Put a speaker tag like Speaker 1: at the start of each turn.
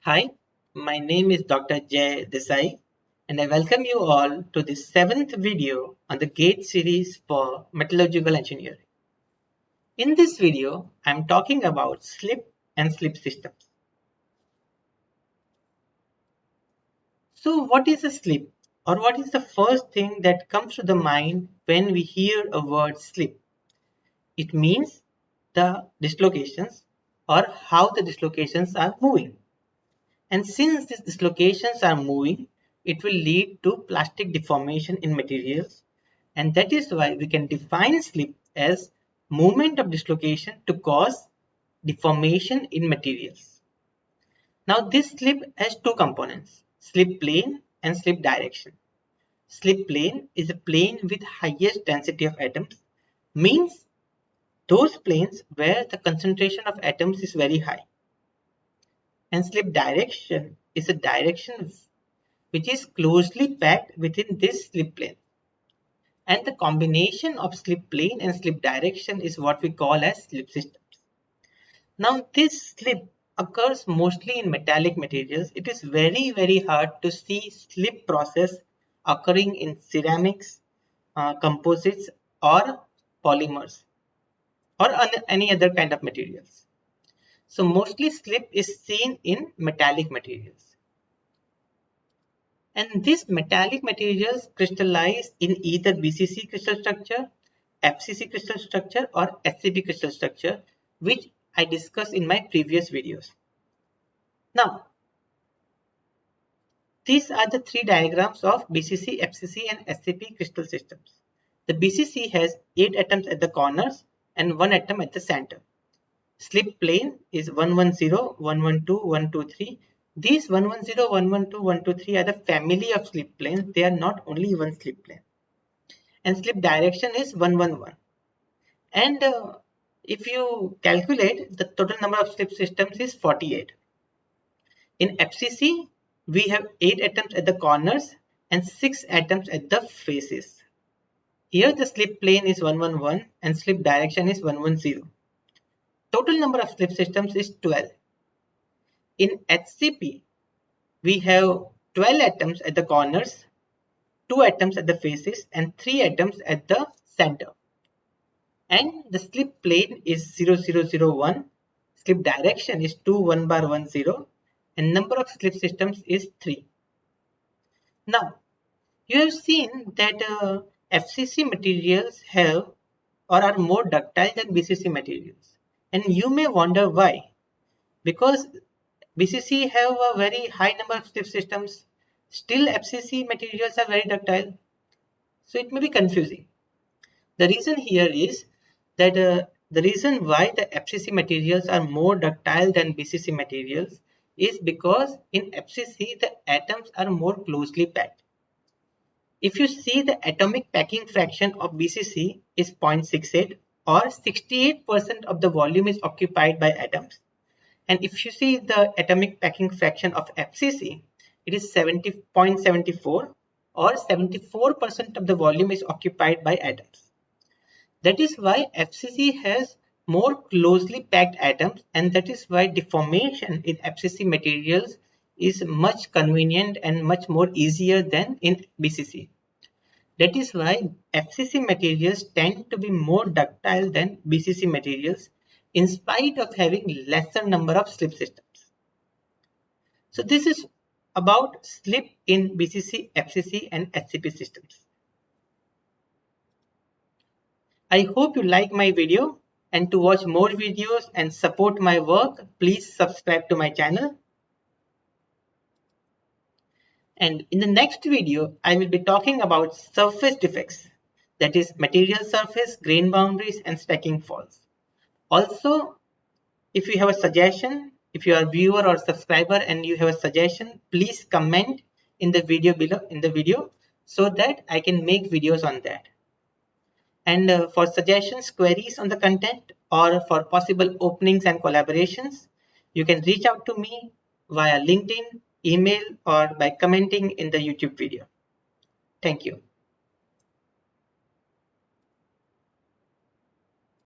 Speaker 1: Hi, my name is Dr. Jay Desai, and I welcome you all to the seventh video on the GATE series for Metallurgical Engineering. In this video, I am talking about slip and slip systems. So what is a slip, or what is the first thing that comes to the mind when we hear a word slip? It means the dislocations or how the dislocations are moving. And since these dislocations are moving, it will lead to plastic deformation in materials. And that is why we can define slip as movement of dislocation to cause deformation in materials. Now this slip has two components, slip plane and slip direction. Slip plane is a plane with highest density of atoms, means those planes where the concentration of atoms is very high. And slip direction is a direction which is closely packed within this slip plane. And the combination of slip plane and slip direction is what we call as slip systems. Now this slip occurs mostly in metallic materials. It is very hard to see slip process occurring in ceramics, composites or polymers or any other kind of materials. So mostly slip is seen in metallic materials. And these metallic materials crystallize in either BCC crystal structure, FCC crystal structure or HCP crystal structure, which I discussed in my previous videos. Now, these are the three diagrams of BCC, FCC and HCP crystal systems. The BCC has 8 atoms at the corners and 1 atom at the center. Slip plane is 110, 112, 123. These 110, 112, 123 are the family of slip planes. They are not only one slip plane. And slip direction is 111. And if you calculate, the total number of slip systems is 48. In FCC, we have 8 atoms at the corners and 6 atoms at the faces. Here the slip plane is 111 and slip direction is 110. Total number of slip systems is 12. In HCP, we have 12 atoms at the corners, 2 atoms at the faces and 3 atoms at the center. And the slip plane is 0001, slip direction is 21 bar 10 and number of slip systems is 3. Now, you have seen that FCC materials have or are more ductile than BCC materials. And you may wonder why. Because BCC have a very high number of slip systems, still FCC materials are very ductile. So it may be confusing. The reason here is that the reason why the FCC materials are more ductile than BCC materials is because in FCC the atoms are more closely packed. If you see, the atomic packing fraction of BCC is 0.68 or 68% of the volume is occupied by atoms. And if you see the atomic packing fraction of FCC, it is 70.74 or 74% of the volume is occupied by atoms. That is why FCC has more closely packed atoms, and that is why deformation in FCC materials is much convenient and much more easier than in BCC. That is why FCC materials tend to be more ductile than BCC materials in spite of having lesser number of slip systems. So this is about slip in BCC, FCC and HCP systems. I hope you like my video, and to watch more videos and support my work, please subscribe to my channel. And in the next video, I will be talking about surface defects, that is material surface, grain boundaries and stacking faults. Also, if you have a suggestion, if you are a viewer or subscriber and you have a suggestion, please comment in the video below so that I can make videos on that. And for suggestions, queries on the content or for possible openings and collaborations, you can reach out to me via LinkedIn, email or by commenting in the YouTube video. Thank you.